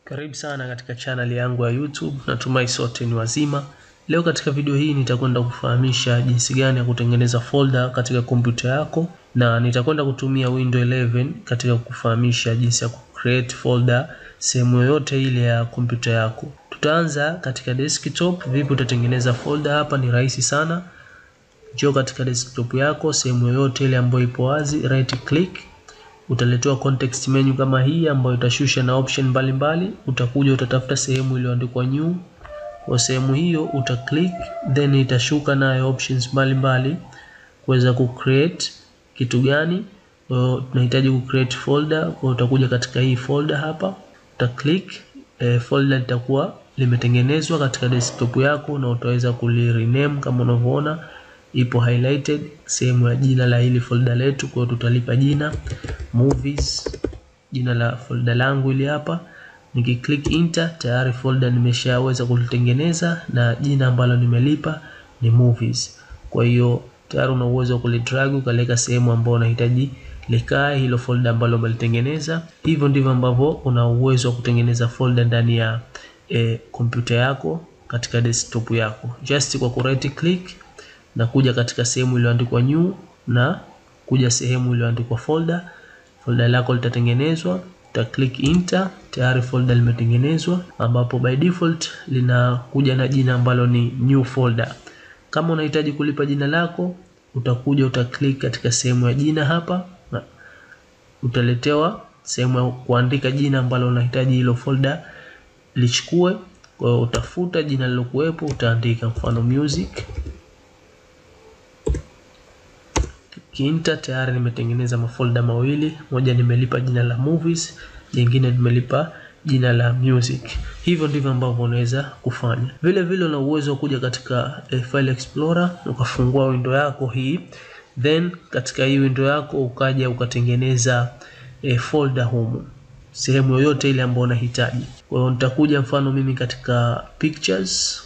Karibu sana katika channel yangu ya YouTube. Natumai sote ni wazima. Leo katika video hii nitakwenda kufahamisha jinsi gani ya kutengeneza folder katika kompyuta yako, na nitakwenda kutumia Windows 11 katika kufahamisha jinsi ya create folder sehemu yoyote ile ya kompyuta yako. Tutaanza katika desktop. Vipi utatengeneza folder? Hapa ni rahisi sana. Njoo katika desktop yako, sehemu yoyote ile ambayo ipo wazi, right click. Utaletewa context menu kama hii ambayo itashusha na option mbalimbali. Utakuja utatafuta sehemu iliyoandikwa new. Kwa sehemu hiyo uta click, then itashuka na options mbalimbali kuweza ku create kitu gani. Tunahitaji ku create folder. Kwa utakuja katika hii folder hapa, uta click, folder litakuwa limetengenezwa katika desktop yako, na utaweza kuli rename kama unavyoona ipo highlighted sehemu ya jina la hili folder letu. Kwa hiyo tutalipa jina movies, jina la folder langu ili hapa. Nikiclick enter, tayari folder nimeshaweza kulitengeneza na jina ambalo nimelipa ni movies. Kwa hiyo tayari una uwezo wa kulidrag ukaleka sehemu ambayo unahitaji likae hilo folder ambalo umelitengeneza. Hivyo ndivyo ambavyo una uwezo wa kutengeneza folder ndani ya kompyuta yako katika desktop yako, just kwa ku right click na kuja katika sehemu iliyoandikwa new na kuja sehemu iliyoandikwa folder. Folder lako litatengenezwa, uta click enter, tayari folder limetengenezwa, ambapo by default linakuja na jina ambalo ni new folder. Kama unahitaji kulipa jina lako, utakuja uta click katika sehemu ya jina hapa, na utaletewa sehemu ya kuandika jina ambalo unahitaji hilo folder lichukue. Kwa hiyo utafuta jina lilokuwepo, utaandika mfano music. Enter, tayari nimetengeneza mafolder mawili, moja nimelipa jina la movies, jingine nimelipa jina la music. Hivyo ndivyo ambavyo unaweza kufanya. Vile vile una uwezo kuja katika file explorer ukafungua window yako hii, then katika hii window yako ukaja ukatengeneza folder humu sehemu yoyote ile ambayo unahitaji. Kwa hiyo nitakuja mfano mimi katika pictures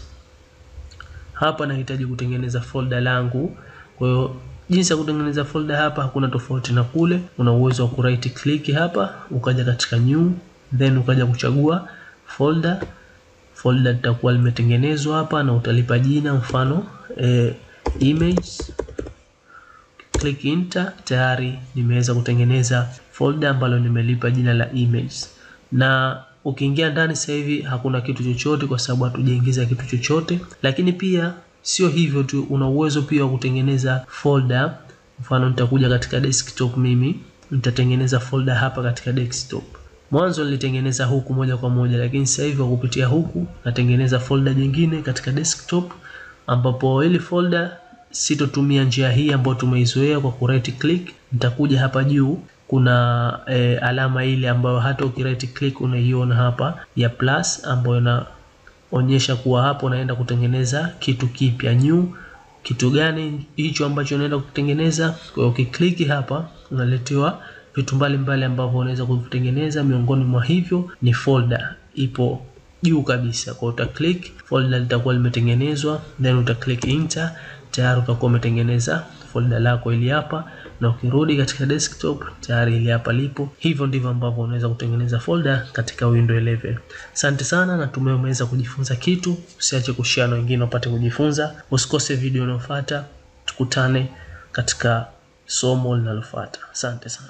hapa nahitaji kutengeneza folder langu. Kwa hiyo jinsi ya kutengeneza folder hapa hakuna tofauti na kule. Una uwezo wa ku right click hapa, ukaja katika new, then ukaja kuchagua folder. Folder litakuwa limetengenezwa hapa na utalipa jina mfano image. Click enter, tayari nimeweza kutengeneza folder ambalo nimelipa jina la image. Na ukiingia ndani sasa hivi hakuna kitu chochote kwa sababu hatujaingiza kitu chochote. Lakini pia sio hivyo tu, una uwezo pia wa kutengeneza folder. Mfano nitakuja katika desktop, mimi nitatengeneza folder hapa katika desktop. Mwanzo nilitengeneza huku moja kwa moja, lakini sasa hivi kupitia huku natengeneza folder nyingine katika desktop, ambapo ile folder sitotumia njia hii ambayo tumeizoea kwa ku right click. Nitakuja hapa juu, kuna alama ile ambayo hata uki right click unaiona hapa ya plus, ambayo onyesha kuwa hapo naenda kutengeneza kitu kipya new. Kitu gani hicho ambacho unaenda kutengeneza? Kwa hiyo ukiklik hapa unaletewa vitu mbalimbali ambavyo unaweza kutengeneza. Miongoni mwa hivyo ni folder, ipo juu kabisa. Kwa uta click, folder litakuwa limetengenezwa, then uta click enter, tayari utakuwa umetengeneza folder lako ili hapa, na ukirudi katika desktop tayari ili hapa lipo. Hivyo ndivyo ambavyo unaweza kutengeneza folder katika Windows 11. Asante sana, natumai umeweza kujifunza kitu. Usiache kushare na wengine wapate kujifunza. Usikose video inayofuata. Tukutane katika somo linalofuata. Asante sana.